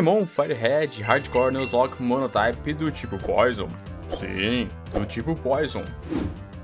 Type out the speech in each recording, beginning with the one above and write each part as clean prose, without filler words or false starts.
Pokémon Firehead, Hardcore, Nuzlocke, Monotype do tipo Poison. Sim, do tipo Poison.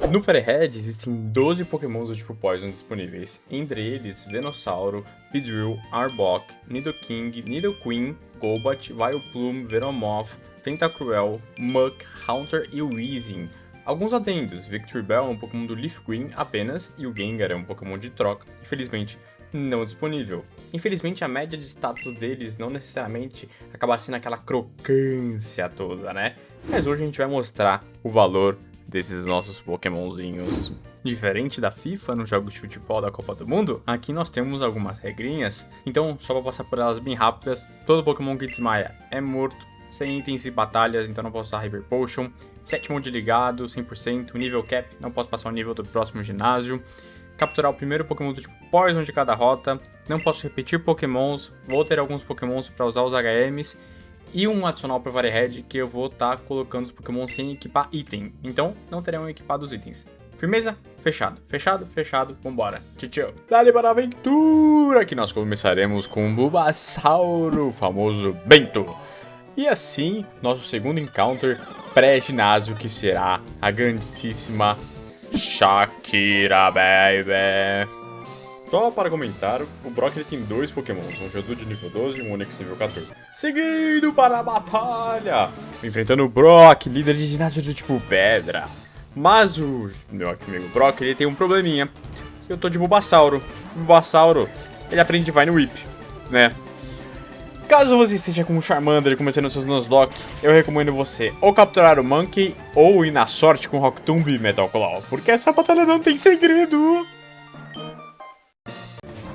No Firehead existem 12 Pokémons do tipo Poison disponíveis, entre eles Venossauro, Beedrill, Arbok, Nidoking, Nidoqueen, Golbat, Vileplume, Venomoth, Tentacruel, Muk, Haunter e Weezing. Alguns adendos: Victreebel é um Pokémon do Leaf Green apenas, e o Gengar é um Pokémon de troca, infelizmente não disponível. Infelizmente a média de status deles não necessariamente acaba sendo aquela crocância toda, né? Mas hoje a gente vai mostrar o valor desses nossos Pokémonzinhos. Diferente da FIFA nos jogos de futebol da Copa do Mundo, aqui nós temos algumas regrinhas, então só para passar por elas bem rápidas: todo Pokémon que desmaia é morto, sem itens e batalhas, então não posso usar Hyper Potion, 7 Mode ligado, 100%, nível cap, não posso passar o nível do próximo ginásio, capturar o primeiro Pokémon do tipo Poison de cada rota, não posso repetir Pokémons, vou ter alguns Pokémons para usar os HMs, e um adicional para o Firehead que eu vou estar colocando os Pokémon sem equipar item, então não terão equipados itens. Firmeza? Fechado. Fechado, fechado, vambora. Tchau. Dale para a aventura! Que nós começaremos com o Bulbasauro, o famoso Bento. E assim, nosso segundo encounter pré-ginásio, que será a grandíssima Shakira, baby. Só para comentar, o Brock ele tem dois Pokémons, um Geodude nível 12 e um Onix nível 14. Seguindo para a batalha, enfrentando o Brock, líder de ginásio do tipo Pedra. Mas o meu amigo Brock ele tem um probleminha. Eu tô de Bulbasauro. O Bulbasauro, ele aprende Vine Whip, né? Caso você esteja com o Charmander começando seus Nuzlocke, eu recomendo você ou capturar o Monkey ou ir na sorte com Rock Tomb e Metal Claw, porque essa batalha não tem segredo.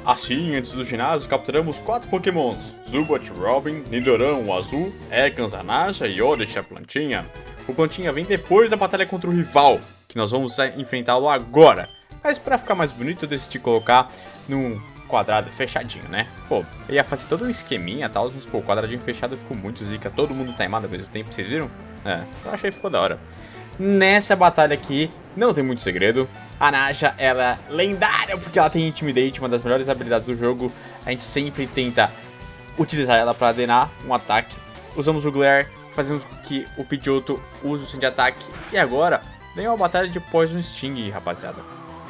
Assim, antes do ginásio, capturamos 4 Pokémons: Zubat, Robin, Nidoran, o Azul, Ekans, a Naja e Oddish, a Plantinha. O Plantinha vem depois da batalha contra o rival, que nós vamos enfrentá-lo agora. Mas pra ficar mais bonito, eu decidi colocar num quadrado fechadinho, né? Pô, eu ia fazer todo um esqueminha e tal, mas pô, o quadradinho fechado ficou muito zica, todo mundo timado ao mesmo tempo, vocês viram? É, eu achei que ficou da hora. Nessa batalha aqui, não tem muito segredo. A Naja, ela é lendária porque ela tem Intimidate, uma das melhores habilidades do jogo. A gente sempre tenta utilizar ela para adenar um ataque. Usamos o Glare, fazendo com que o Pidgeotto use o Sand Ataque. E agora, vem uma batalha de Poison Sting, rapaziada.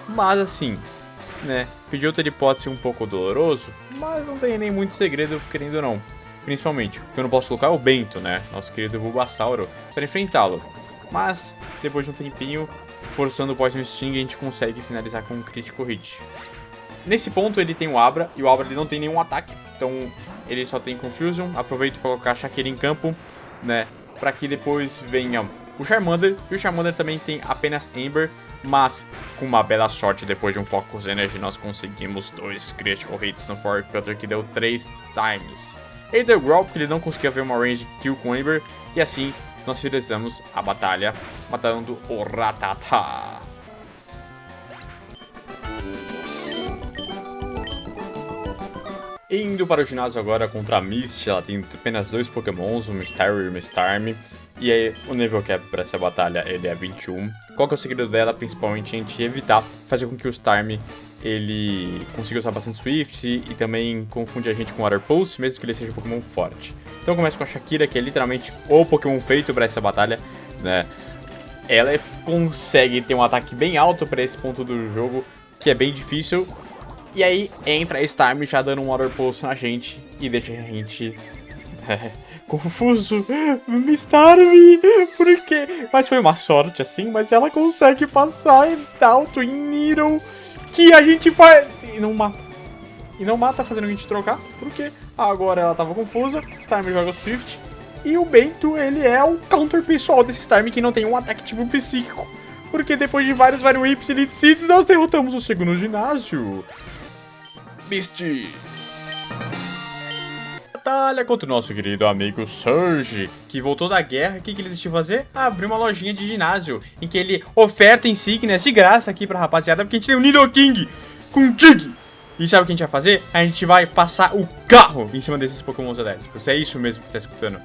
Mas assim, né, Pidgeotto ele pode ser um pouco doloroso, mas não tem nem muito segredo, querendo ou não. Principalmente, porque eu não posso colocar o Bento, né, nosso querido Bulbasauro, para enfrentá-lo. Mas, depois de um tempinho, forçando o Poison Sting, a gente consegue finalizar com um Critical Hit. Nesse ponto ele tem o Abra, e o Abra ele não tem nenhum ataque, então ele só tem Confusion. Aproveito para colocar a Shakira em campo, né, para que depois venha o Charmander, e o Charmander também tem apenas Ember, mas com uma bela sorte, depois de um Focus Energy, nós conseguimos 2 Critical Hits no Fork Cutter, que deu 3 times. Ele deu Growl, porque ele não conseguia ver uma range kill com Ember, e assim nós finalizamos a batalha, matando o Rattata. Indo para o ginásio agora contra a Misty, ela tem apenas 2 Pokémons, um Staryu e um Starmie. E aí o nível cap para essa batalha ele é 21. Qual que é o segredo dela? Principalmente a gente evitar fazer com que o Starmie ele consiga usar bastante Swift e também confunde a gente com Water Pulse, mesmo que ele seja um Pokémon forte. Então começa com a Shakira, que é literalmente o Pokémon feito para essa batalha, né? Ela consegue ter um ataque bem alto para esse ponto do jogo, que é bem difícil. E aí entra a Starmie já dando um Water Pulse na gente e deixa a gente confuso. Starmie, por quê? Mas foi uma sorte assim, mas ela consegue passar alto em Needle, que a gente faz e não mata. E não mata, fazendo a gente trocar, porque agora ela tava confusa, Starmie joga Swift, e o Bento, ele é o counter pessoal desse Starmie, que não tem um ataque tipo psíquico, porque depois de vários Vine Whips e Elite Seeds, nós derrotamos o segundo ginásio. Misty. Batalha contra o nosso querido amigo Surge, que voltou da guerra. O que ele decidiu fazer? Abrir uma lojinha de ginásio, em que ele oferta insígnias de graça aqui pra rapaziada, porque a gente tem o Nidoking com Tig. E sabe o que a gente vai fazer? A gente vai passar o carro em cima desses Pokémons elétricos. É isso mesmo que você está escutando.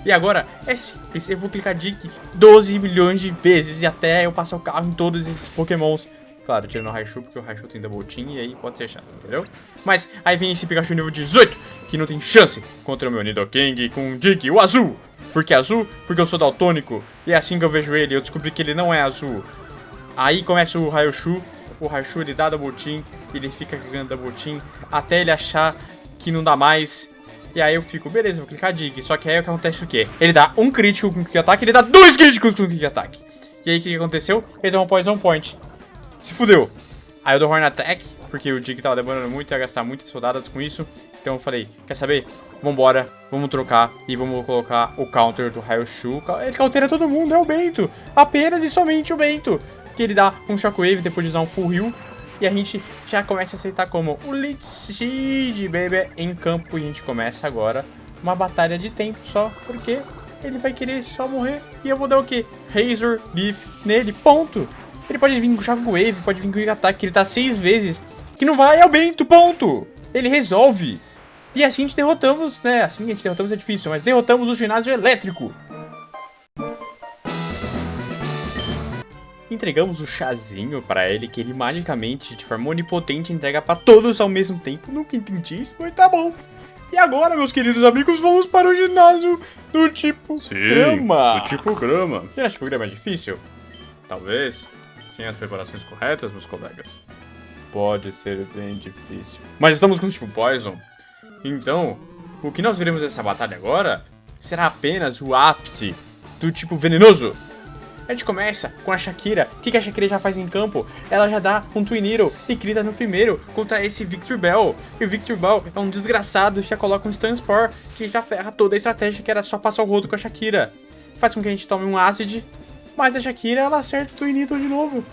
E agora, é simples, eu vou clicar Dig 12 milhões de vezes e até eu passar o carro em todos esses Pokémons. Claro, tirando o Raichu, porque o Raichu tem Double Team e aí pode ser chato, entendeu? Mas aí vem esse Pikachu nível 18, que não tem chance contra o meu Nidoking com o Dig, o azul. Por que azul? Porque eu sou daltônico. E é assim que eu vejo ele, eu descobri que ele não é azul. Aí começa o Raichu ele dá Double Team, ele fica ganhando Double Team, até ele achar que não dá mais. E aí eu fico, beleza, vou clicar Dig. Só que aí acontece o quê? Ele dá um crítico com Quick Attack, ele dá 2 críticos com Quick Attack. E aí o que aconteceu? Ele deu um Poison Point. Se fudeu. Aí eu dou Horn Attack, porque o Dig tava demorando muito, ia gastar muitas soldadas com isso. Então eu falei, quer saber? Vambora, vamos trocar e vamos colocar o counter do Raichu. Ele countera todo mundo, é o Bento. Apenas e somente o Bento. Que ele dá um Shockwave depois de usar um Full Heal. E a gente já começa a aceitar como o Lead Seed, baby, em campo. E a gente começa agora uma batalha de tempo só, porque ele vai querer só morrer. E eu vou dar o quê? Razor Leaf nele, ponto. Ele pode vir com Shockwave, pode vir com Quick Attack, que ele tá 6 vezes. Que não vai, é o Bento, ponto. Ele resolve. E assim a gente derrotamos, né? Assim a gente derrotamos é difícil, mas derrotamos o ginásio elétrico. Entregamos o chazinho pra ele, que ele magicamente, de forma onipotente, entrega pra todos ao mesmo tempo. Nunca entendi isso, mas tá bom. E agora, meus queridos amigos, vamos para o ginásio do tipo grama. Do tipo grama. E o tipo grama é difícil? Talvez, sem as preparações corretas, meus colegas. Pode ser bem difícil. Mas estamos com o tipo Poison. Então, o que nós veremos nessa batalha agora será apenas o ápice do tipo venenoso. A gente começa com a Shakira. O que a Shakira já faz em campo? Ela já dá um Twin Needle e grita no primeiro contra esse Victor Bell. E o Victor Bell é um desgraçado, já coloca um Stun Spore que já ferra toda a estratégia que era só passar o rodo com a Shakira. Faz com que a gente tome um Acid, mas a Shakira ela acerta o Twin Needle de novo.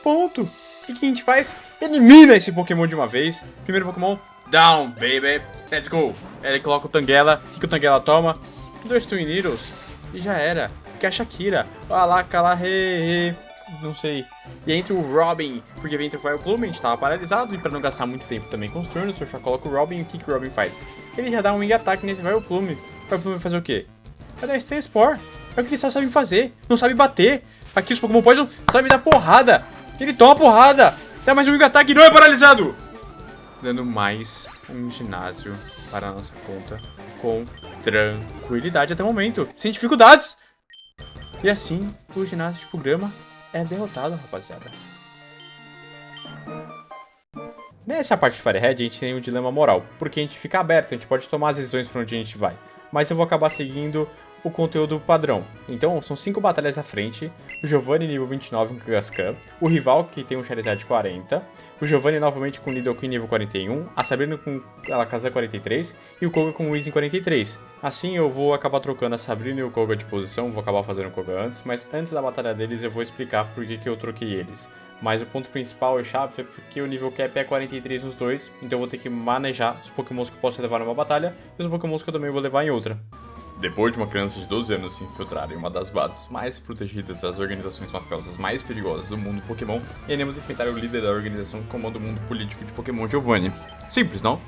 Ponto. E o que a gente faz? Elimina esse Pokémon de uma vez. Primeiro Pokémon, down, baby. Let's go. Ele coloca o Tangela. O que o Tangela toma? 2 Twin Needles. E já era. Que é a Shakira. Não sei. E entra o Robin, porque vem entre o Fire Plume, a gente tava paralisado. E pra não gastar muito tempo também com os turnos, eu já coloco o Robin. E o que o Robin faz? Ele já dá um Wing Attack nesse Fire Plume. O Fire Plume vai fazer o quê? Vai dar Stun Spore. É o que eles só sabem fazer. Não sabe bater. Aqui os Pokémon Poison sabem dar porrada. Ele toma porrada. Dá mais um Wing Attack e não é paralisado. Dando mais um ginásio para a nossa conta com tranquilidade até o momento. Sem dificuldades. E assim, o ginásio tipo grama é derrotado, rapaziada. Nessa parte de Firehead, a gente tem um dilema moral, porque a gente fica aberto, a gente pode tomar as decisões para onde a gente vai. Mas eu vou acabar seguindo o conteúdo padrão. Então, são 5 batalhas à frente. O Giovanni nível 29 com Kangaskhan. O rival, que tem um Charizard 40. O Giovanni novamente com Nidoking nível 41. A Sabrina com Alakazam 43. E o Koga com o Weezing 43. Assim, eu vou acabar trocando a Sabrina e o Koga de posição. Vou acabar fazendo o Koga antes. Mas antes da batalha deles, eu vou explicar por que eu troquei eles. Mas o ponto principal e chave é porque o nível cap é 43 nos dois. Então eu vou ter que manejar os Pokémons que eu posso levar numa batalha. E os Pokémons que eu também vou levar em outra. Depois de uma criança de 12 anos se infiltrar em uma das bases mais protegidas das organizações mafiosas mais perigosas do mundo Pokémon, iremos enfrentar o líder da organização que comanda o mundo político de Pokémon, Giovanni. Simples, não?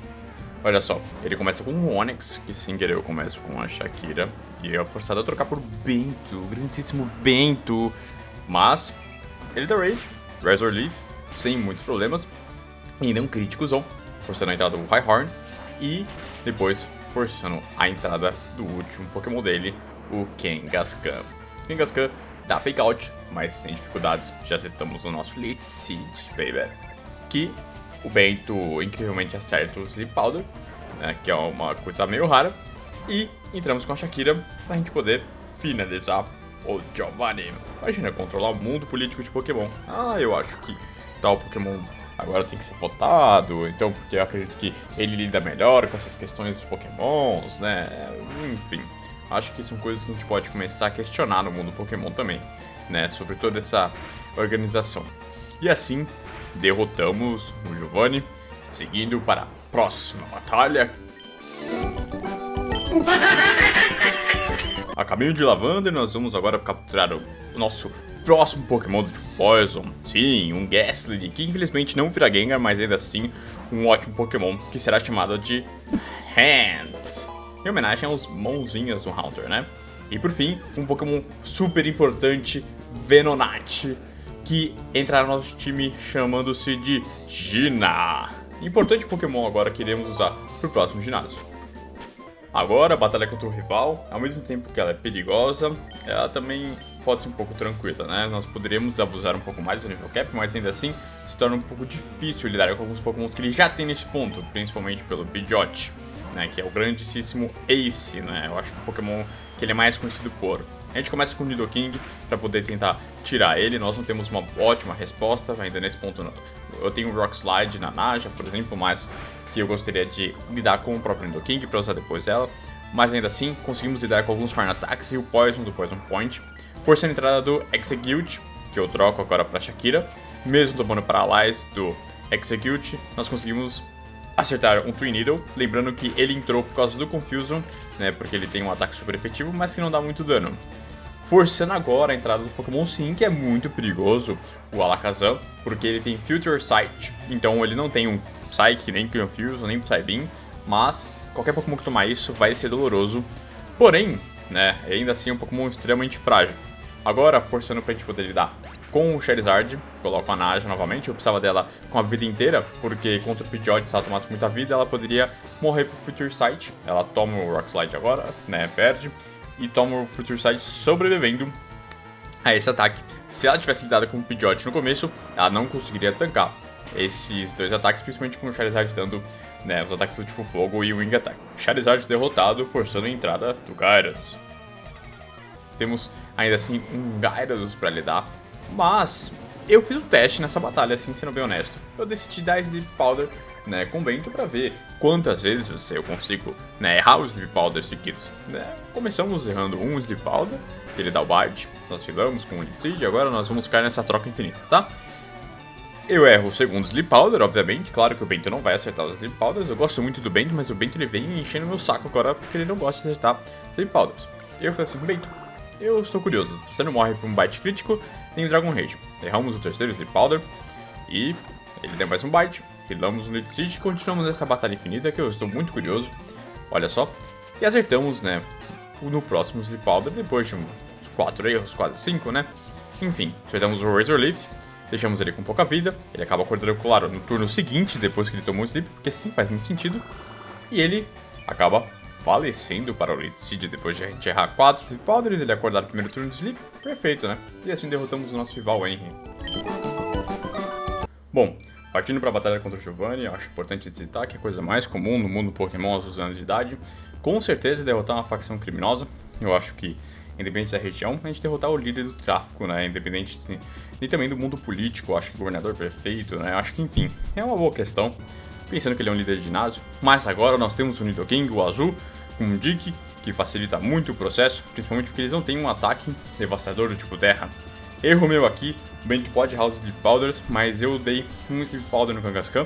Olha só, ele começa com o Onix, que sem querer eu começo com a Shakira, e é forçado a trocar por Bento, o grandíssimo Bento. Mas ele dá Rage, Razor Leaf, sem muitos problemas, e ainda um críticozão, forçando a entrada do Rhyhorn, e depois forçando a entrada do último Pokémon dele, o Kangaskhan. Kangaskhan dá Fake Out, mas sem dificuldades, já acertamos o nosso Lead Seed, baby. Que o Bento incrivelmente acerta o Sleep Powder, né, que é uma coisa meio rara, e entramos com a Shakira pra gente poder finalizar o Giovanni. Imagina controlar o mundo político de Pokémon. Eu acho que tal Pokémon agora tem que ser votado, então porque eu acredito que ele lida melhor com essas questões dos Pokémons, né? Enfim, acho que são coisas que a gente pode começar a questionar no mundo Pokémon também, né? Sobre toda essa organização. E assim, derrotamos o Giovanni, seguindo para a próxima batalha. A caminho de Lavanda, nós vamos agora capturar o nosso próximo Pokémon do tipo Poison. Sim, um Gastly, que infelizmente não vira Gengar, mas ainda assim um ótimo Pokémon, que será chamado de Hands, em homenagem aos mãozinhas do Haunter, né? E por fim, um Pokémon super importante, Venonat, que entrará no nosso time chamando-se de Gina. Importante Pokémon agora que iremos usar para o próximo ginásio. Agora, a batalha contra o rival, ao mesmo tempo que ela é perigosa, ela também pode ser um pouco tranquila, né? Nós poderíamos abusar um pouco mais do nível cap, mas ainda assim se torna um pouco difícil lidar com alguns Pokémons que ele já tem nesse ponto, principalmente pelo Pidgeot, né? Que é o grandíssimo Ace, né? Eu acho que o Pokémon que ele é mais conhecido por. A gente começa com o Nidoking para poder tentar tirar ele. Nós não temos uma ótima resposta ainda nesse ponto. Não. Eu tenho o Rock Slide na Naja, por exemplo, mas que eu gostaria de lidar com o próprio Nidoking para usar depois dela. Mas ainda assim, conseguimos lidar com alguns Farm Attacks e o Poison do Poison Point. Força a entrada do Execute, que eu troco agora para Shakira. Mesmo tomando Paralyze do Execute, nós conseguimos acertar um Twin Needle. Lembrando que ele entrou por causa do Confusion, né, porque ele tem um ataque super efetivo, mas que não dá muito dano. Forçando agora a entrada do Pokémon Sim, que é muito perigoso, o Alakazam, porque ele tem Future Sight. Então ele não tem um Psyche, nem Confusion, nem Psybeam, mas qualquer Pokémon que tomar isso vai ser doloroso. Porém, né, ainda assim é um Pokémon extremamente frágil. Agora, forçando pra gente poder lidar com o Charizard, coloco a Naja novamente. Eu precisava dela com a vida inteira, porque contra o Pidgeot, se ela tomasse muita vida, ela poderia morrer pro Future Sight. Ela toma o Rock Slide agora, né, perde, e toma o Future Sight sobrevivendo a esse ataque. Se ela tivesse lidado com o Pidgeot no começo, ela não conseguiria tancar esses dois ataques, principalmente com o Charizard dando, né, os ataques do tipo fogo e o Wing Attack. Charizard derrotado, forçando a entrada do Gyarados. Temos ainda assim um Gyarados para lidar, mas eu fiz um teste nessa batalha, assim, sendo bem honesto. Eu decidi dar Sleep Powder, né, com o Bento para ver quantas vezes eu consigo, né, errar os Sleep Powders seguidos. Né? Começamos errando um Sleep Powder, ele dá o bite, nós filamos com o Seed, agora nós vamos ficar nessa troca infinita, tá? Eu erro o segundo Sleep Powder, obviamente. Claro que o Bento não vai acertar os Sleep Powders. Eu gosto muito do Bento, mas o Bento ele vem enchendo meu saco agora porque ele não gosta de acertar Sleep Powders. Eu falei assim, Bento, eu estou curioso. Você não morre por um bite crítico nem Dragon Rage. Erramos o terceiro Sleep Powder e ele deu mais um bite. Healamos o Lead Seed e continuamos essa batalha infinita que eu estou muito curioso. Olha só. E acertamos, né, no próximo Sleep Powder depois de uns 4 erros, quase 5, né? Enfim, acertamos o Razor Leaf. Deixamos ele com pouca vida, ele acaba acordando, claro, no turno seguinte, depois que ele tomou o Sleep, porque sim, faz muito sentido. E ele acaba falecendo para o Lead Seed, depois de a gente errar 4 Sleep Powders, ele acordar no primeiro turno de Sleep, perfeito, né? E assim derrotamos o nosso rival, Henry. Bom, partindo para a batalha contra o Giovanni, eu acho importante citar que a coisa mais comum no mundo Pokémon aos 12 anos de idade, com certeza é derrotar uma facção criminosa. Eu acho que, independente da região, a gente derrotar o líder do tráfico, né? Independente e também do mundo político, acho que o governador perfeito, né? Acho que, enfim, é uma boa questão, pensando que ele é um líder de ginásio. Mas agora nós temos o Nidoking, o azul, com um Dick, que facilita muito o processo, principalmente porque eles não têm um ataque devastador do tipo terra. Erro meu aqui, bem que pode errar os Sleep Powders, mas eu dei um Sleep Powder no Kangaskhan,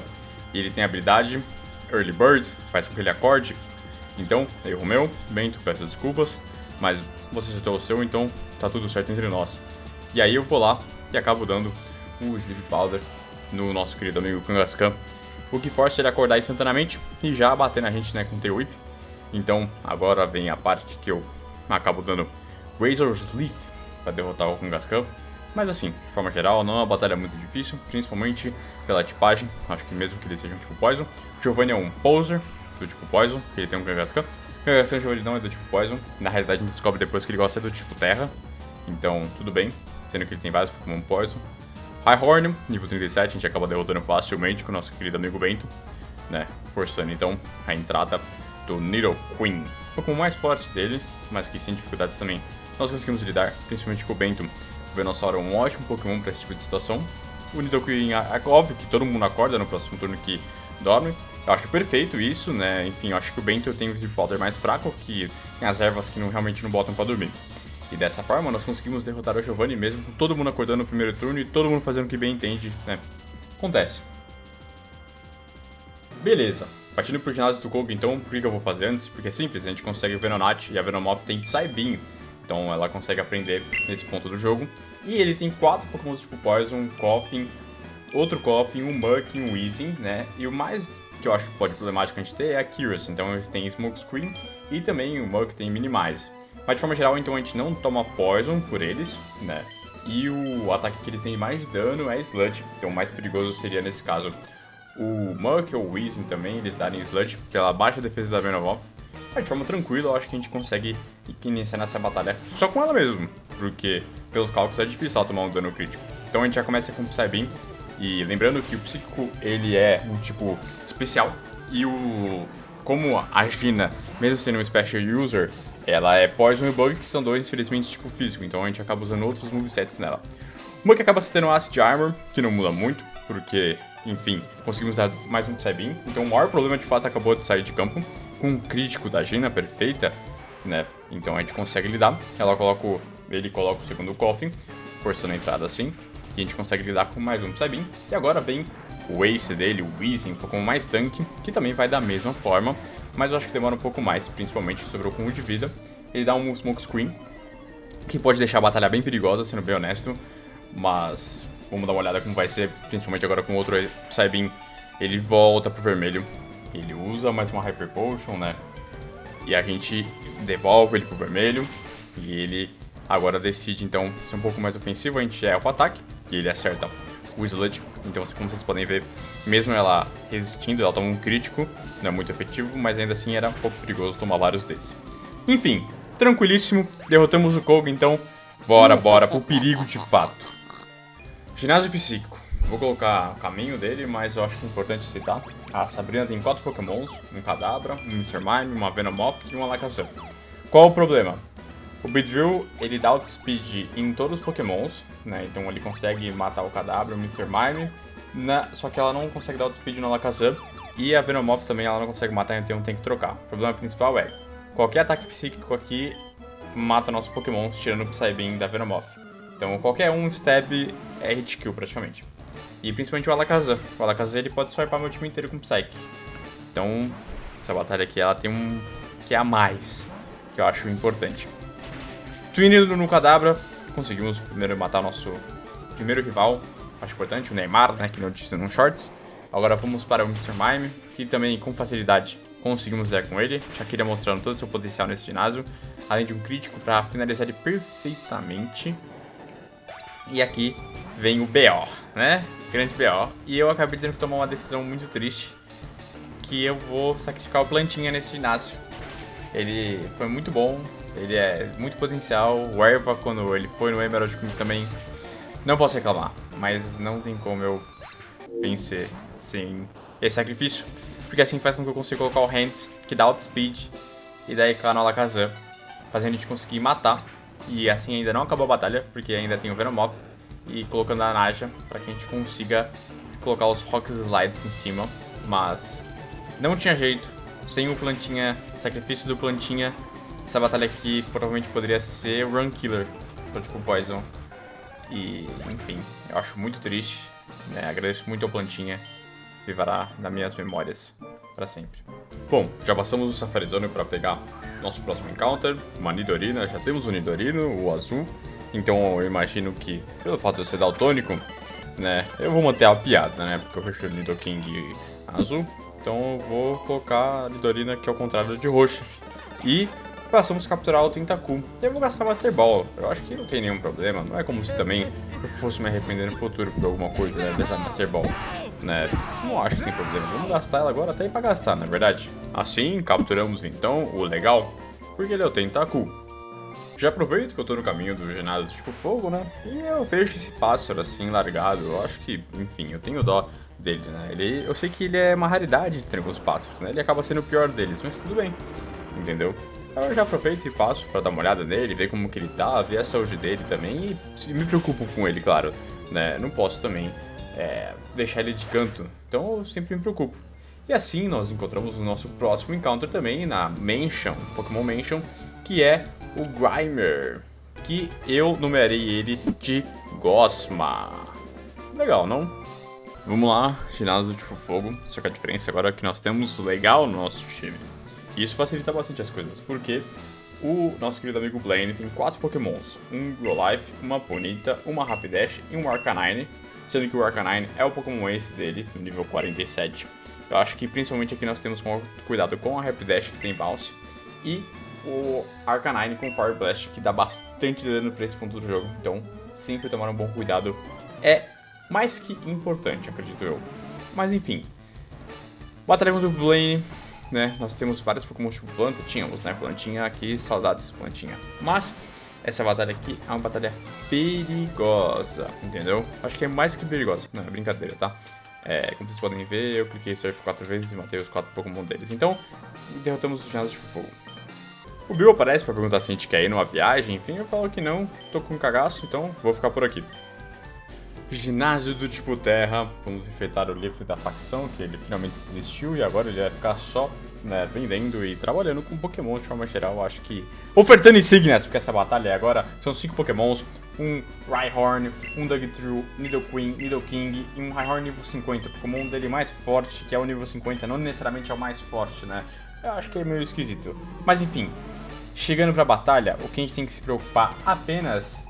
e ele tem a habilidade Early Bird, faz com que ele acorde. Então, erro meu, Bento, peço desculpas, mas você acertou o seu, então tá tudo certo entre nós. E aí eu vou lá e acabo dando o Sleep Powder no nosso querido amigo Kangaskhan, o que força ele a acordar instantaneamente e já bater na gente, né, com o T-Whip. Então agora vem a parte que eu acabo dando Razor's Leaf para derrotar o Kangaskhan. Mas assim, de forma geral, não é uma batalha muito difícil, principalmente pela tipagem. Acho que mesmo que ele seja um tipo Poison. Giovanni é um Poser do tipo Poison, que ele tem um Kangaskhan. Kangaskhan Giovanni não é do tipo Poison. Na realidade a gente descobre depois que ele gosta do tipo Terra. Então tudo bem, sendo que ele tem vários Pokémon Poison. Highhorn, nível 37, a gente acaba derrotando facilmente com o nosso querido amigo Bento, né? Forçando então a entrada do Nidoqueen. O Pokémon mais forte dele, mas que sem dificuldades também nós conseguimos lidar, principalmente com o Bento. O Venusaur é um ótimo Pokémon para esse tipo de situação. O Nidoqueen, é óbvio que todo mundo acorda no próximo turno que dorme. Eu acho perfeito isso, né? Enfim, eu acho que o Bento tem o Sleep Powder mais fraco, que tem as ervas que realmente não botam para dormir. E dessa forma nós conseguimos derrotar o Giovanni mesmo com todo mundo acordando no primeiro turno e todo mundo fazendo o que bem entende, né? Acontece. Beleza. Partindo pro ginásio do Koga, então, por que eu vou fazer antes? Porque é simples, a gente consegue o Venonat e a Venomoth tem Psybeam. Então ela consegue aprender nesse ponto do jogo. E ele tem 4 Pokémon tipo Poison, um Koffing, outro Koffing, um Muck e um Weezing, né? E o mais que eu acho que pode problemático a gente ter é a Curious. Então eles têm Smokescreen e também o Muck tem Minimize. Mas de forma geral, então, a gente não toma Poison por eles, né? E o ataque que eles têm mais de dano é Sludge, então o mais perigoso seria nesse caso o Muk ou o Weezing também, eles darem Sludge, porque ela baixa a defesa da Venomoth. Mas de forma tranquila, eu acho que a gente consegue iniciar nessa batalha só com ela mesmo, porque pelos cálculos é difícil ela tomar um dano crítico. Então a gente já começa com o Psybeam, e lembrando que o Psíquico ele é um tipo especial, e como a Gina, mesmo sendo um Special User, ela é Poison e Bug, que são dois, infelizmente, tipo físico, então a gente acaba usando outros movesets nela. Uma que acaba tendo Acid Armor, que não muda muito, porque, enfim, conseguimos dar mais um Psybeam. Então o maior problema de fato acabou de sair de campo, com um crítico da Gina perfeita, né? Então a gente consegue lidar. Ele coloca o segundo Coffin, forçando a entrada assim, e a gente consegue lidar com mais um Psybeam. E agora vem o Ace dele, o Weezing, um pouco mais tanque, que também vai da mesma forma, mas eu acho que demora um pouco mais, principalmente sobrou com 1 de vida. Ele dá um Smoke Screen, que pode deixar a batalha bem perigosa, sendo bem honesto, mas vamos dar uma olhada como vai ser, principalmente agora com outro Psybeam. Ele volta pro vermelho, ele usa mais uma Hyper Potion, né, e a gente devolve ele pro vermelho, e ele agora decide então ser um pouco mais ofensivo. A gente erra o ataque, e ele acerta o Sludge, então como vocês podem ver, mesmo ela resistindo, ela toma um crítico, não é muito efetivo, mas ainda assim era um pouco perigoso tomar vários desses. Enfim, tranquilíssimo, derrotamos o Koga, então bora pro perigo de fato. Ginásio Psíquico, vou colocar o caminho dele, mas eu acho que é importante citar. A Sabrina tem 4 Pokémons, um Kadabra, um Mr. Mime, uma Venomoth e um Alakazam. Qual o problema? O Beedrill, ele dá outspeed em todos os Pokémons, né? Então ele consegue matar o Kadabra, o Mr. Mime, só que ela não consegue dar outspeed no Alakazam. E a Venomoth também ela não consegue matar, então tem que trocar. O problema principal é, qualquer ataque psíquico aqui mata nossos Pokémons, tirando o Psybeam da Venomoth. Então qualquer um stab é hit kill praticamente. E principalmente o Alakazam. O Alakazam ele pode swipar meu time inteiro com Psyche. Então essa batalha aqui ela tem um que é a mais, que eu acho importante. Twinindo no Kadabra, conseguimos primeiro matar o nosso primeiro rival, acho importante, o Neymar, né, que não disse no Shorts. Agora vamos para o Mr. Mime, que também com facilidade conseguimos dar com ele. Já queria mostrando todo o seu potencial nesse ginásio, além de um crítico para finalizar ele perfeitamente. E aqui vem o BO, né, grande BO. E eu acabei tendo que tomar uma decisão muito triste, que eu vou sacrificar o Plantinha nesse ginásio. Ele foi muito bom. Ele é muito potencial, o Erva quando ele foi no Emerald King também, não posso reclamar, mas não tem como eu vencer sem esse sacrifício, porque assim faz com que eu consiga colocar o Hands, que dá outspeed, e daí claro no Alakazam, fazendo a gente conseguir matar, e assim ainda não acabou a batalha, porque ainda tem o Venomoth, e colocando a Naja, para que a gente consiga colocar os Rock Slides em cima, mas não tinha jeito, sem o Plantinha, sacrifício do Plantinha, essa batalha aqui provavelmente poderia ser Run Killer para tipo Poison. E, enfim, eu acho muito triste, né? Agradeço muito ao Plantinha, viverá nas minhas memórias para sempre. Bom, já passamos o Safari Zone para pegar nosso próximo encounter, uma Nidorina. Já temos o Nidorino, o azul. Então eu imagino que, pelo fato de eu ser daltônico, né, eu vou manter a piada, né? Porque eu vejo o Nidoking azul. Então eu vou colocar a Nidorina que é o contrário de roxa. E passamos a capturar o Tentacool. Eu vou gastar Master Ball. Eu acho que não tem nenhum problema. Não é como se também eu fosse me arrepender no futuro por alguma coisa, né, dessa Master Ball, né? Não acho que tem problema. Vamos gastar ela agora até pra gastar, na verdade. Assim, capturamos então o legal, porque ele é o Tentacool. Já aproveito que eu tô no caminho do ginásio tipo fogo, né? E eu vejo esse pássaro assim largado. Eu acho que, enfim, eu tenho dó dele, né? Eu sei que ele é uma raridade entre os pássaros, né? Ele acaba sendo o pior deles, mas tudo bem, entendeu? Eu já aproveito e passo pra dar uma olhada nele, ver como que ele tá, ver a saúde dele também e me preocupo com ele, claro, né? Não posso também deixar ele de canto, então eu sempre me preocupo. E assim nós encontramos o nosso próximo encounter também na Mansion, Pokémon Mansion, que é o Grimer, que eu numerei ele de Gosma. Legal, não? Vamos lá, ginásio do tipo fogo, só que a diferença agora é que nós temos legal no nosso time. E isso facilita bastante as coisas, porque o nosso querido amigo Blaine tem 4 Pokémons, um Growlithe, uma Ponyta, uma Rapidash e um Arcanine, sendo que o Arcanine é o Pokémon Ace dele, no nível 47. Eu acho que principalmente aqui nós temos cuidado com a Rapidash, que tem Bounce, e o Arcanine com Fire Blast, que dá bastante dano pra esse ponto do jogo. Então, sempre tomar um bom cuidado é mais que importante, acredito eu. Mas enfim, batalha contra o Blaine, né? Nós temos vários Pokémon tipo planta, tínhamos, né? Plantinha aqui, saudades, plantinha. Mas essa batalha aqui é uma batalha perigosa, entendeu? Acho que é mais que perigosa, não é brincadeira, tá? Como vocês podem ver, eu cliquei Surf 4 vezes e matei os 4 Pokémon deles. Então, derrotamos os ginásios de fogo. O Bill aparece pra perguntar se a gente quer ir numa viagem, enfim, eu falo que não, tô com um cagaço, então vou ficar por aqui. Ginásio do tipo terra, vamos enfrentar o Leaf da facção, que ele finalmente desistiu e agora ele vai ficar só, né, vendendo e trabalhando com Pokémon de forma geral, acho que ofertando insígnias, porque essa batalha agora são 5 Pokémons, um Rhyhorn, um Dugtrio, Nidoqueen, Nidoking e um Rhyhorn nível 50, o Pokémon dele mais forte, que é o nível 50, não necessariamente é o mais forte, né, eu acho que é meio esquisito, mas enfim, chegando pra batalha, o que a gente tem que se preocupar apenas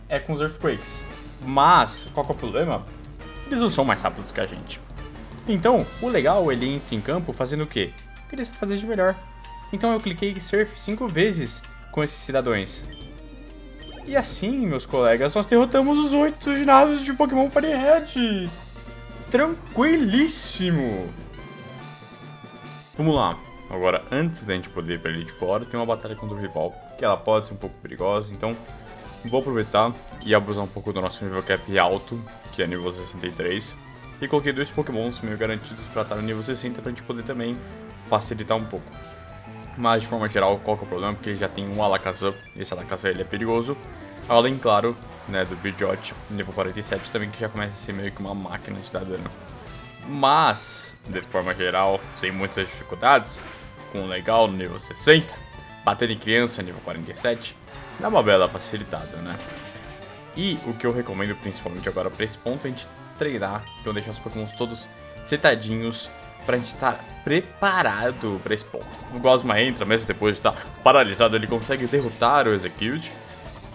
é com os Earthquakes. Mas, qual que é o problema? Eles não são mais rápidos que a gente. Então, o legal, ele entra em campo fazendo o quê? O que eles vão fazer de melhor. Então eu cliquei Surf 5 vezes com esses cidadãos. E assim, meus colegas, nós derrotamos os 8 ginásios de Pokémon Fire Red. Tranquilíssimo. Vamos lá. Agora, antes da gente poder ir pra ele de fora, tem uma batalha contra o rival, que ela pode ser um pouco perigosa, então vou aproveitar e abusar um pouco do nosso nível cap alto, que é nível 63, e coloquei 2 Pokémons meio garantidos para estar no nível 60 pra gente poder também facilitar um pouco. Mas de forma geral, qual que é o problema? Porque ele já tem um Alakazam, esse Alakazam ele é perigoso, além, claro, né, do Pidgeot, nível 47 também, que já começa a ser meio que uma máquina de dar dano. Mas, de forma geral, sem muitas dificuldades, com um legal no nível 60, bater em criança nível 47, dá uma bela facilitada, né? E o que eu recomendo principalmente agora pra esse ponto é a gente treinar, então deixar os Pokémons todos setadinhos pra gente estar preparado pra esse ponto. O Gosma entra, mesmo depois de estar paralisado, ele consegue derrotar o Execute,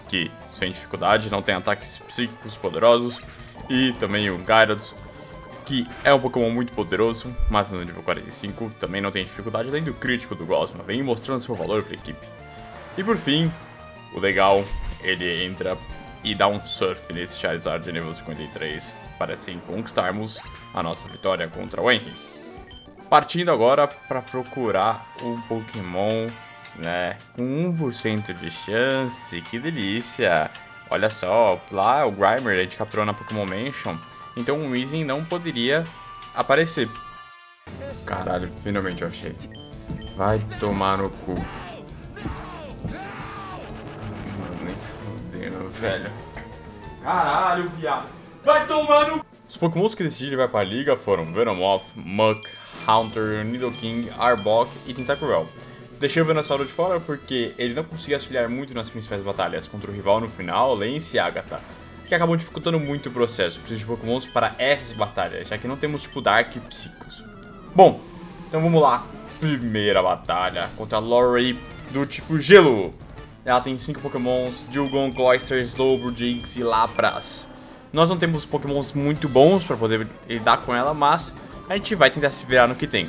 que sem dificuldade, não tem ataques psíquicos poderosos, e também o Gyarados, que é um Pokémon muito poderoso, mas no nível 45 também não tem dificuldade, além do crítico do Gosma, vem mostrando seu valor para a equipe. E por fim, o legal, ele entra e dá um surf nesse Charizard de nível 53, para assim conquistarmos a nossa vitória contra o Henry. Partindo agora para procurar um Pokémon, né, com 1% de chance, que delícia! Olha só, lá o Grimer a gente capturou na Pokémon Mansion, então o Weezing não poderia aparecer. Caralho, finalmente eu achei. Vai tomar no cu. Nem fudendo, velho. Caralho, viado. Vai tomar no... Os Pokémons que decidiram vai pra liga foram Venomoth, Muk, Haunter, Nidoking, Arbok e Tentacruel. Deixei o Venusaur de fora porque ele não conseguia auxiliar muito nas principais batalhas contra o rival no final, Lance e Agatha, que acabam dificultando muito o processo. Preciso de Pokémons para essas batalhas, já que não temos tipo Dark e Psíquicos. Bom, então vamos lá. Primeira batalha contra a Lorry do tipo Gelo. Ela tem 5 Pokémons, Dewgong, Cloyster, Slowbro, Jynx e Lapras. Nós não temos Pokémons muito bons para poder lidar com ela, mas a gente vai tentar se virar no que tem.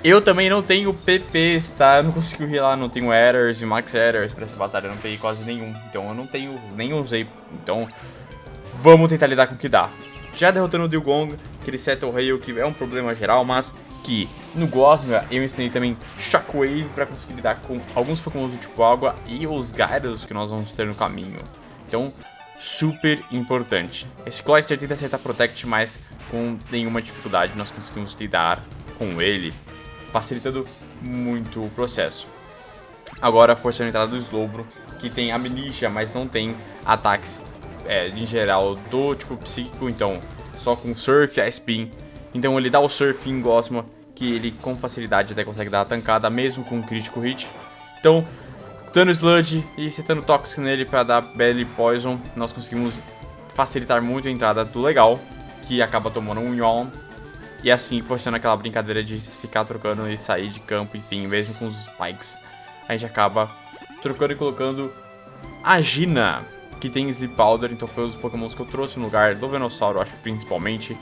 Eu também não tenho PPs, tá? Eu não consigo healar, não tenho Errors e Max Errors pra essa batalha, eu não peguei quase nenhum. Então eu não tenho, nem usei. Então vamos tentar lidar com o que dá. Já derrotando o Dewgong, aquele Settle Hail, que é um problema geral, mas que no Gosma eu ensinei também Shockwave pra conseguir lidar com alguns Pokémon do tipo água e os Gyarados que nós vamos ter no caminho. Então, super importante. Esse Cloyster tenta acertar Protect, mas com nenhuma dificuldade nós conseguimos lidar com ele, facilitando muito o processo. Agora, forçando a entrada do Slowbro, que tem Amnesia, mas não tem ataques em geral do tipo psíquico, então só com Surf e Spin. Então ele dá o Surf em Gosma, que ele com facilidade até consegue dar a tancada, mesmo com um crítico hit. Então, dando Sludge e setando Toxic nele para dar Belly Poison, nós conseguimos facilitar muito a entrada do legal, que acaba tomando um Yawn. E assim, forçando aquela brincadeira de ficar trocando e sair de campo, enfim, mesmo com os Spikes, a gente acaba trocando e colocando a Gina, que tem Sleep Powder, então foi um dos Pokémons que eu trouxe no lugar do Venusaur, acho que principalmente.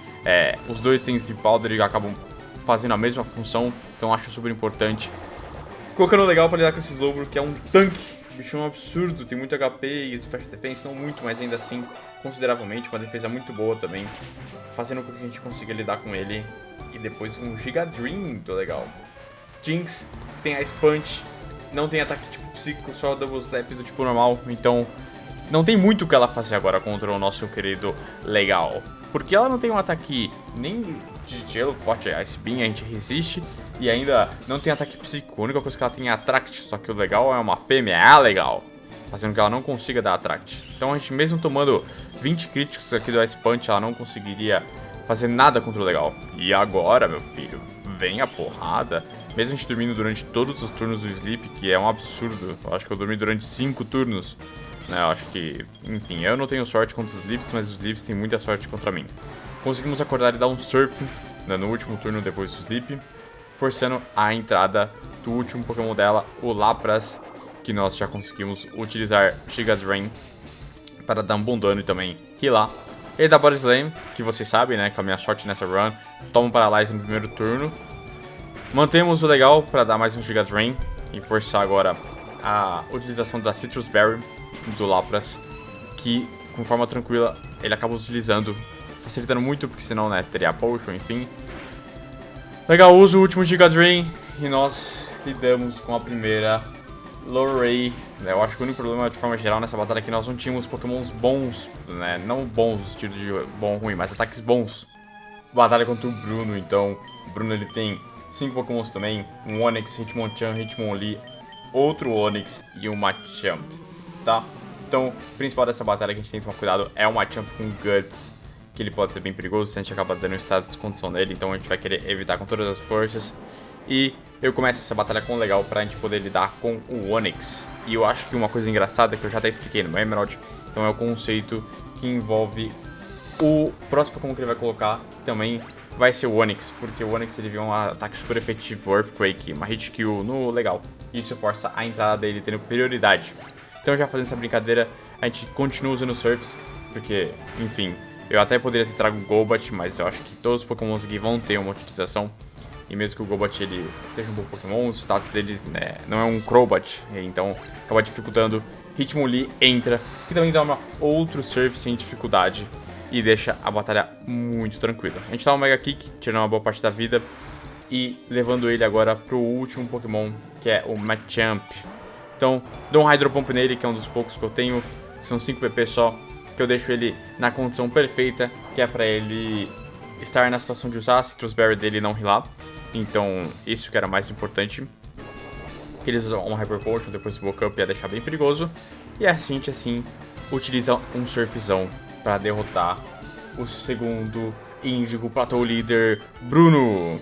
Os dois têm Sleep Powder e acabam fazendo a mesma função, então acho super importante. Colocando legal pra lidar com esse Slowbro, que é um tanque O bicho é um absurdo, tem muito HP e Special Defense, não muito, mas ainda assim, consideravelmente, uma defesa muito boa também, fazendo com que a gente consiga lidar com ele. E depois um Giga Dream muito legal. Jinx tem Ice Punch, não tem ataque tipo psíquico, só Double Slap do tipo normal, então não tem muito o que ela fazer agora contra o nosso querido Legal. Porque ela não tem um ataque nem de gelo forte, Ice Beam, a gente resiste. E ainda não tem ataque psíquico, a única coisa que ela tem é Attract, só que o Legal é uma fêmea, é a Legal, fazendo que ela não consiga dar Attract. Então a gente mesmo tomando 20 críticos aqui do Ice Punch, ela não conseguiria fazer nada contra o Legal. E agora, meu filho, vem a porrada. Mesmo a gente dormindo durante todos os turnos do Sleep, que é um absurdo. Eu acho que eu dormi durante 5 turnos. Né? Eu acho que, enfim, eu não tenho sorte contra os Sleeps, mas os Sleeps têm muita sorte contra mim. Conseguimos acordar e dar um Surf, né, no último turno depois do Sleep, forçando a entrada do último Pokémon dela, o Lapras, que nós já conseguimos utilizar Giga Drain para dar um bom dano e também healar. Ele dá Body Slam, que vocês sabem, né, com a minha sorte nessa run, toma um Paralyze no primeiro turno. Mantemos o Legal para dar mais um Giga Drain e forçar agora a utilização da Citrus Berry do Lapras, que com forma tranquila ele acaba utilizando, facilitando muito, porque senão, né, teria a Potion, enfim. Legal, usa o último Giga Drain e nós lidamos com a primeira Lorei. Eu acho que o único problema de forma geral nessa batalha é que nós não tínhamos Pokémons bons, né? Não bons no sentido de bom ou ruim, mas ataques bons. Batalha contra o Bruno, então o Bruno ele tem 5 Pokémons também, um Onix, Hitmonchan, Hitmonlee, outro Onix e um Machamp, tá? Então o principal dessa batalha que a gente tem que tomar cuidado é o Machamp com Guts, que ele pode ser bem perigoso se a gente acaba dando um estado de descondição nele, então a gente vai querer evitar com todas as forças. E eu começo essa batalha com o Legal pra gente poder lidar com o Onix. E eu acho que uma coisa engraçada que eu já até expliquei no Emerald, então é o conceito que envolve o próximo Pokémon que ele vai colocar, que também vai ser o Onix, porque o Onix ele viu um ataque super efetivo, Earthquake, uma hit kill no Legal. E isso força a entrada dele tendo prioridade. Então já fazendo essa brincadeira, a gente continua usando Surfs, porque, enfim, eu até poderia ter trago o Golbat, mas eu acho que todos os Pokémons aqui vão ter uma utilização. E mesmo que o Golbat ele seja um bom Pokémon, os status deles, né, não é um Crobat, então acaba dificultando. Hitmonlee entra, que também dá outro Surf sem dificuldade e deixa a batalha muito tranquila. A gente dá um Mega Kick, tirando uma boa parte da vida e levando ele agora pro último Pokémon, que é o Machamp. Então, dou um Hydro Pump nele, que é um dos poucos que eu tenho, são 5 PP só, que eu deixo ele na condição perfeita, que é pra ele estar na situação de usar a Citrus Berry dele e não healar. Então, isso que era mais importante. Que eles usam uma Hyper Potion, depois do Woke Up ia deixar bem perigoso. E a gente, assim, utiliza um Surfzão pra derrotar o segundo Índigo Plateau Leader, Bruno.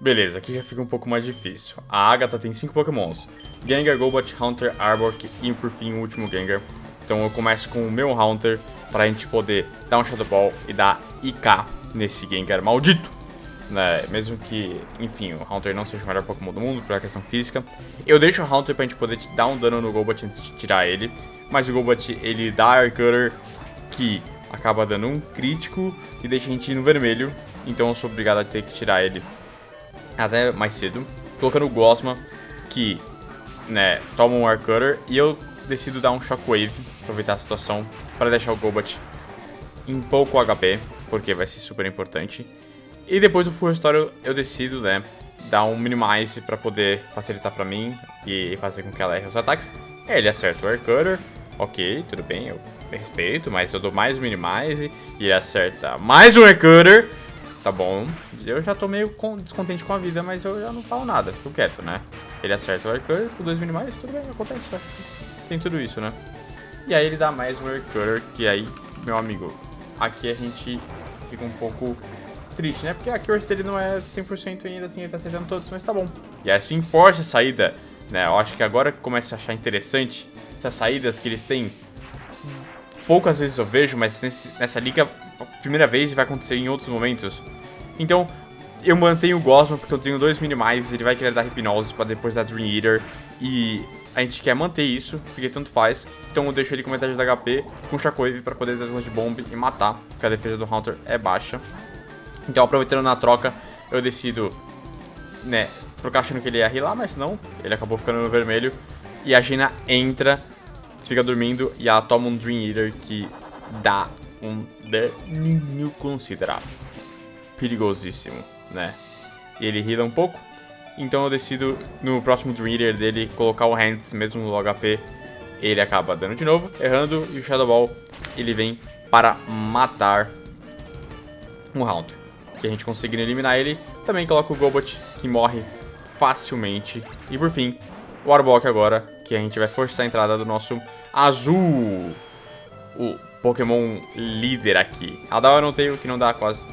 Beleza, aqui já fica um pouco mais difícil. A Agatha tem 5 Pokémons: Gengar, Golbat, Haunter, Arbok e por fim o último Gengar. Então eu começo com o meu Haunter pra gente poder dar um Shadow Ball e dar IK nesse Gengar maldito, né? Mesmo que, enfim, o Haunter não seja o melhor Pokémon do mundo pela questão física. Eu deixo o Haunter pra gente poder dar um dano no Golbat antes de tirar ele. Mas o Golbat, ele dá Air Cutter, que acaba dando um crítico e deixa a gente no vermelho. Então eu sou obrigado a ter que tirar ele até mais cedo, colocando o Gosma, que, né, toma um Air Cutter, e eu decido dar um Shockwave, aproveitar a situação para deixar o Golbat em pouco HP, porque vai ser super importante. E depois do Full Restore eu decido, né, dar um Minimize para poder facilitar para mim e fazer com que ela erre os ataques. Ele acerta o Air Cutter, ok, tudo bem, eu respeito, mas eu dou mais um Minimize e ele acerta mais um Air Cutter. Tá bom, eu já tô meio descontente com a vida, mas eu já não falo nada, fico quieto, né? Ele acerta o Air Cutter com 2 Minimize, tudo bem, acontece, acho que tem tudo isso, né? E aí ele dá mais um Air Cutter, que aí, meu amigo, aqui a gente fica um pouco triste, né? Porque a accuracy dele não é 100% ainda, assim, ele tá acertando todos, mas tá bom. E assim força a saída, né? Eu acho que agora que começa a achar interessante essas saídas que eles têm. Poucas vezes eu vejo, mas nessa liga, a primeira vez vai acontecer em outros momentos. Então, eu mantenho o Gosma, porque eu tenho 2 Minimize, ele vai querer dar Hipnose pra depois dar Dream Eater. E a gente quer manter isso, porque tanto faz. Então eu deixo ele com metade da HP, com Shockwave pra poder dar Sludge Bomb e matar, porque a defesa do Haunter é baixa. Então, aproveitando na troca, eu decido, né, trocar achando que ele ia healar, mas não. Ele acabou ficando no vermelho. E a Gina entra, fica dormindo e ela toma um Dream Eater que dá um daninho considerável. Perigosíssimo, né? E ele heala um pouco. Então eu decido, no próximo Dream Eater dele, colocar o Hands, mesmo no HP. Ele acaba dando de novo, errando. E o Shadow Ball, ele vem para matar um Haunter. Que a gente conseguindo eliminar ele. Também coloca o Golbat, que morre facilmente. E por fim, o Arbok agora, que a gente vai forçar a entrada do nosso Azul. O Pokémon líder aqui. A da Tail, que não dá quase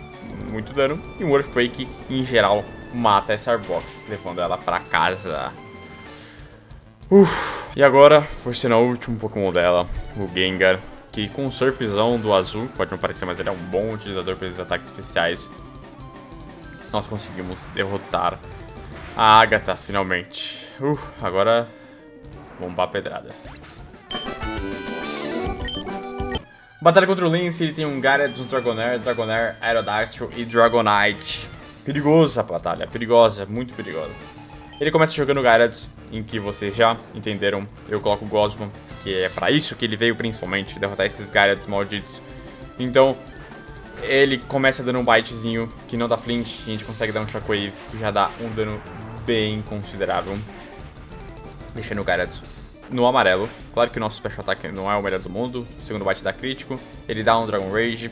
muito dano. E o Earthquake, em geral, mata essa Arbok, levando ela pra casa. E agora, forçando o último Pokémon dela, o Gengar, que com o Surfzão do Azul, pode não parecer, mas ele é um bom utilizador para esses ataques especiais. Nós conseguimos derrotar a Agatha, finalmente. Agora, vamos pra pedrada. Batalha contra o Lince, ele tem um Gyarados, um Dragonair, Aerodactyl e Dragonite. Perigosa a batalha, perigosa, muito perigosa. Ele começa jogando Gyarados, em que vocês já entenderam, eu coloco o Gosmo, que é pra isso que ele veio principalmente, derrotar esses Gyarados malditos. Então, ele começa dando um bitezinho, que não dá flinch, e a gente consegue dar um Shockwave, que já dá um dano bem considerável. Deixando o Gyarados no amarelo. Claro que o nosso Special Attack não é o melhor do mundo, o segundo bite dá crítico, ele dá um Dragon Rage,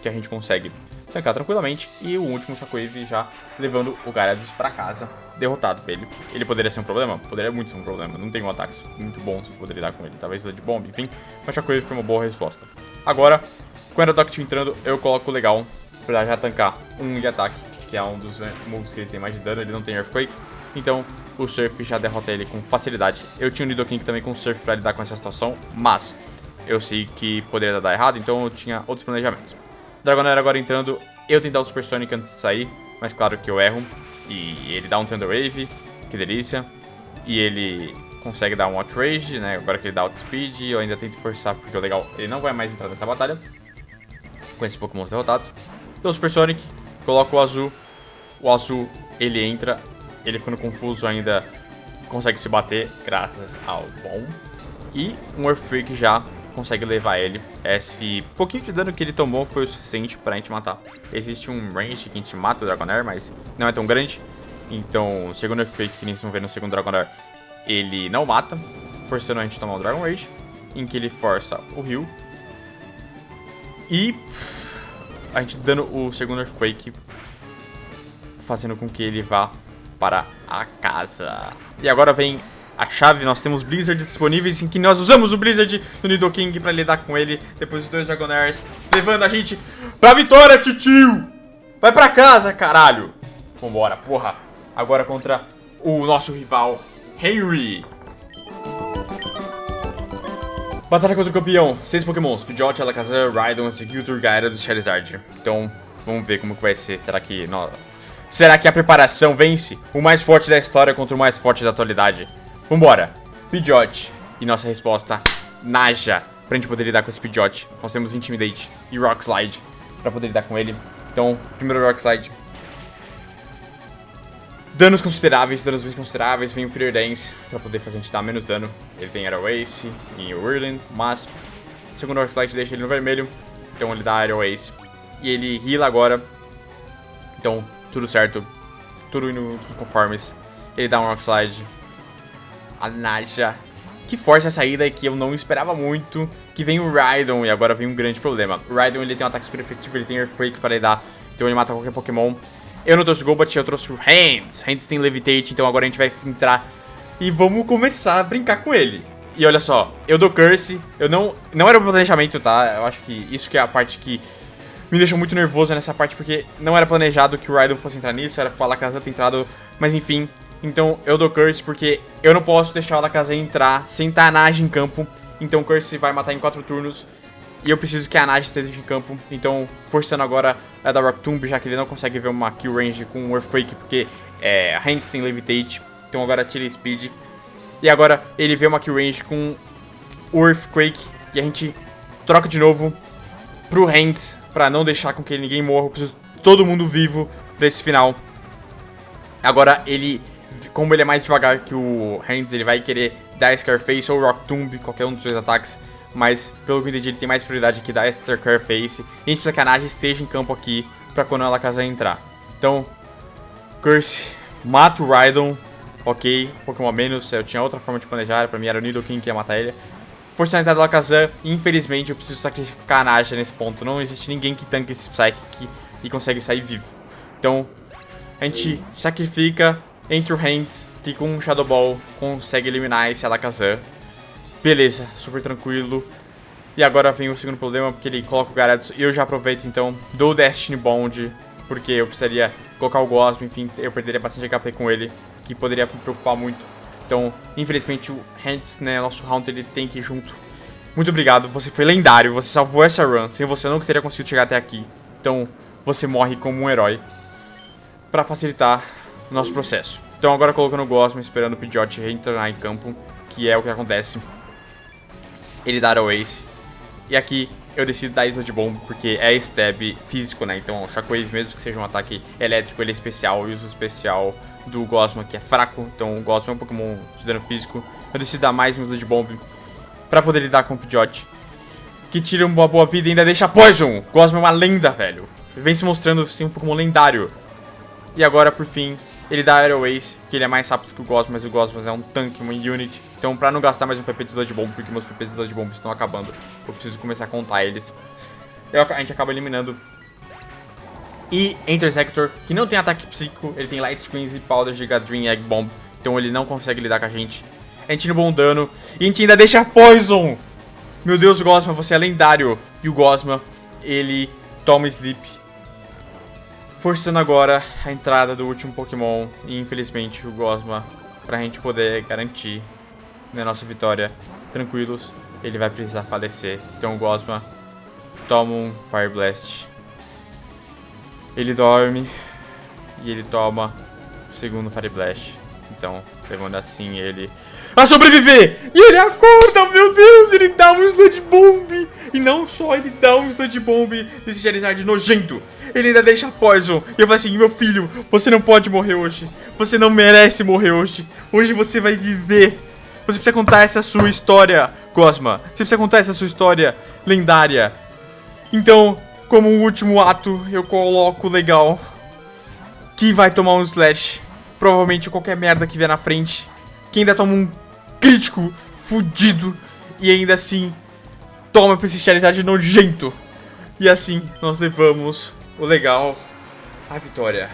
que a gente consegue tancar tranquilamente, e o último Shockwave já levando o Gyarados pra casa, derrotado ele. Ele poderia ser um problema? Poderia muito ser um problema, não tem um ataque muito bom se poderia lidar com ele, talvez de bomba, enfim, mas Shockwave foi uma boa resposta. Agora, com o Aerodactyl entrando, eu coloco o Legal pra já tancar um de ataque, que é um dos moves que ele tem mais de dano, ele não tem Earthquake, então o Surf já derrota ele com facilidade. Eu tinha o Nidoking também com o Surf pra lidar com essa situação, mas eu sei que poderia dar errado, então eu tinha outros planejamentos. Dragonair agora entrando, eu tentar o Super Sonic antes de sair, mas claro que eu erro. E ele dá um Thunder Wave, que delícia. E ele consegue dar um Outrage, né, agora que ele dá Outspeed. Eu ainda tento forçar, porque o legal, ele não vai mais entrar nessa batalha com esses Pokémons derrotados. Então o Super Sonic, coloco o Azul, ele entra, ele ficando confuso ainda consegue se bater, graças ao bom. E um Earthquake já consegue levar ele. Esse pouquinho de dano que ele tomou foi o suficiente pra gente matar. Existe um range que a gente mata o Dragonair, mas não é tão grande. Então, o segundo Earthquake, que nem vocês vão ver no segundo Dragonair, ele não mata, forçando a gente a tomar o Dragon Rage, em que ele força o heal. E a gente dando o segundo Earthquake, fazendo com que ele vá para a casa. E agora vem a chave, nós temos Blizzard disponíveis, em que nós usamos o Blizzard do Nidoking pra lidar com ele, depois dos dois Dragonairs, levando a gente pra vitória, titio! Vai pra casa, caralho! Vambora, porra! Agora contra o nosso rival, Henry! Batalha contra o campeão, 6 Pokémons, Pidgeot, Alakazam, Rhydon, Exeggutor, Gyarados, Charizard. Então, vamos ver como que vai ser, será que a preparação vence? O mais forte da história contra o mais forte da atualidade. Vambora, Pidgeot. E nossa resposta, Naja. Pra gente poder lidar com esse Pidgeot, nós temos Intimidate e Rock Slide pra poder lidar com ele. Então, primeiro Rock Slide. Danos consideráveis, vem o Fear Dance pra poder fazer a gente dar menos dano. Ele tem Aerial Ace e o Whirling, mas o segundo Rock Slide deixa ele no vermelho, então ele dá Aerial Ace. E ele heala agora, então tudo certo, tudo indo nos conformes. Ele dá um Rock Slide. A Naja, que força a saída e que eu não esperava muito, que vem o Rhydon, e agora vem um grande problema. O Rhydon, ele tem um ataque super efetivo, ele tem Earthquake para lidar, então ele mata qualquer Pokémon. Eu não trouxe o Golbat, eu trouxe o Hands. Hands tem Levitate, então agora a gente vai entrar e vamos começar a brincar com ele. E olha só, eu dou Curse, eu não era o planejamento, tá? Eu acho que isso que é a parte que me deixou muito nervoso nessa parte, porque não era planejado que o Rhydon fosse entrar nisso, era pro Alakazam ter entrado, mas enfim. Então eu dou Curse porque eu não posso deixar o Alakazam entrar sem estar a Naja em campo. Então o Curse vai matar em 4 turnos. E eu preciso que a Naja esteja em campo. Então forçando agora a da Rock Tomb, já que ele não consegue ver uma kill range com o Earthquake, porque a Hands tem Levitate. Então agora tira Speed. E agora ele vê uma kill range com o Earthquake. E a gente troca de novo pro Hands, pra não deixar com que ninguém morra. Eu preciso de todo mundo vivo pra esse final. Agora ele Como ele é mais devagar que o Hands, ele vai querer dar Scarface ou Rock Tomb, qualquer um dos dois ataques. Mas, pelo que eu entendi, ele tem mais prioridade aqui da Scarface. E a gente precisa que a Naja esteja em campo aqui pra quando ela casar entrar. Então, Curse, mata o Rhydon. Ok, Pokémon a menos. Eu tinha outra forma de planejar, pra mim era o Nidoking que ia matar ele. Força a entrada do Alakazam. Infelizmente, eu preciso sacrificar a Naja nesse ponto. Não existe ninguém que tanque esse Psychic e consegue sair vivo. Então, a gente sacrifica, entra o Hands, que com um Shadow Ball consegue eliminar esse Alakazam. Beleza, super tranquilo. E agora vem o segundo problema, porque ele coloca o Gyarados. E eu já aproveito, então, dou o Destiny Bond, porque eu precisaria colocar o Gosma, enfim, eu perderia bastante HP com ele, que poderia me preocupar muito. Então, infelizmente, o Hands, né, nosso Haunter, ele tem que ir junto. Muito obrigado, você foi lendário, você salvou essa run. Sem você eu não teria conseguido chegar até aqui. Então, você morre como um herói, pra facilitar o nosso processo. Então, agora colocando o Gosma, esperando o Pidgeot reentrar em campo, que é o que acontece. Ele dá o Ace. E aqui eu decido dar Isla de Bomba, porque é stab físico, né? Então, Shockwave, mesmo que seja um ataque elétrico, ele é especial. E o uso especial do Gosma, que é fraco. Então, o Gosma é um Pokémon de dano físico. Eu decido dar mais um Isla de Bomba pra poder lidar com o Pidgeot, que tira uma boa vida e ainda deixa Poison. Gosma é uma lenda, velho. Ele vem se mostrando assim, um Pokémon lendário. E agora, por fim, ele dá Aero Ace, que ele é mais rápido que o Gosma, mas o Gosma é um tanque, uma unit. Então, pra não gastar mais um PP de Sludge Bomb, porque meus PP de Sludge Bomb estão acabando, eu preciso começar a contar eles. A gente acaba eliminando. E Interceptor, que não tem ataque psíquico, ele tem Light Screens e Powder Giga Dream Egg Bomb. Então ele não consegue lidar com a gente. A gente no bom dano. E a gente ainda deixa Poison! Meu Deus, Gosma, você é lendário. E o Gosma, ele toma Sleep, forçando agora a entrada do último Pokémon. E infelizmente o Gosma, pra gente poder garantir na nossa vitória tranquilos, ele vai precisar falecer. Então o Gosma toma um Fire Blast. Ele dorme e ele toma o segundo Fire Blast. Então, levando assim ele a sobreviver. E ele acorda, meu Deus, ele dá um Sludge Bomb. E não só ele dá um Sludge Bomb desse Charizard nojento, ele ainda deixa Poison. E eu falo assim, meu filho, você não pode morrer hoje. Você não merece morrer hoje. Hoje você vai viver. Você precisa contar essa sua história, Gosma. Você precisa contar essa sua história lendária. Então, como um último ato, eu coloco o Legal, que vai tomar um Slash. Provavelmente qualquer merda que vier na frente. Que ainda toma um crítico fudido. E ainda assim, toma pra esse Charizard nojento. E assim, nós levamos o Legal à vitória.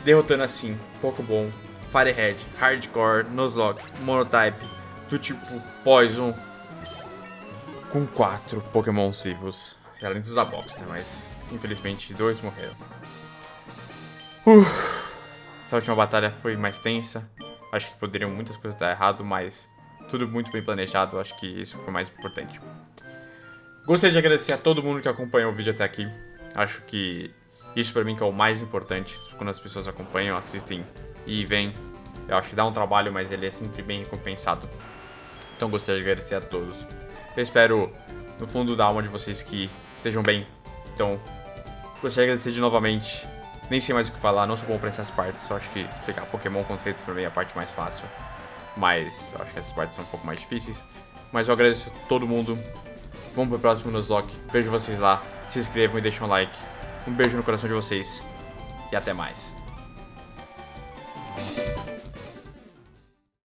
Derrotando assim, Pokéball, Firehead, Hardcore, Nuzlocke, Monotype, do tipo Poison, com 4 Pokémons vivos. Além dos da box, né? Mas infelizmente 2 morreram. Essa última batalha foi mais tensa. Acho que poderiam muitas coisas dar errado, mas tudo muito bem planejado. Acho que isso foi mais importante. Gostaria de agradecer a todo mundo que acompanhou o vídeo até aqui. Acho que isso pra mim que é o mais importante. Quando as pessoas acompanham, assistem e vêm. Eu acho que dá um trabalho, mas ele é sempre bem recompensado. Então gostaria de agradecer a todos. Eu espero, no fundo da alma de vocês, que estejam bem. Então, gostaria de agradecer novamente. Nem sei mais o que falar, não sou bom pra essas partes. Eu acho que explicar Pokémon conceitos pra mim é a parte mais fácil. Mas eu acho que essas partes são um pouco mais difíceis. Mas eu agradeço a todo mundo. Vamos pro próximo Nuzlocke. Vejo vocês lá. Se inscrevam e deixem um like. Um beijo no coração de vocês. E até mais.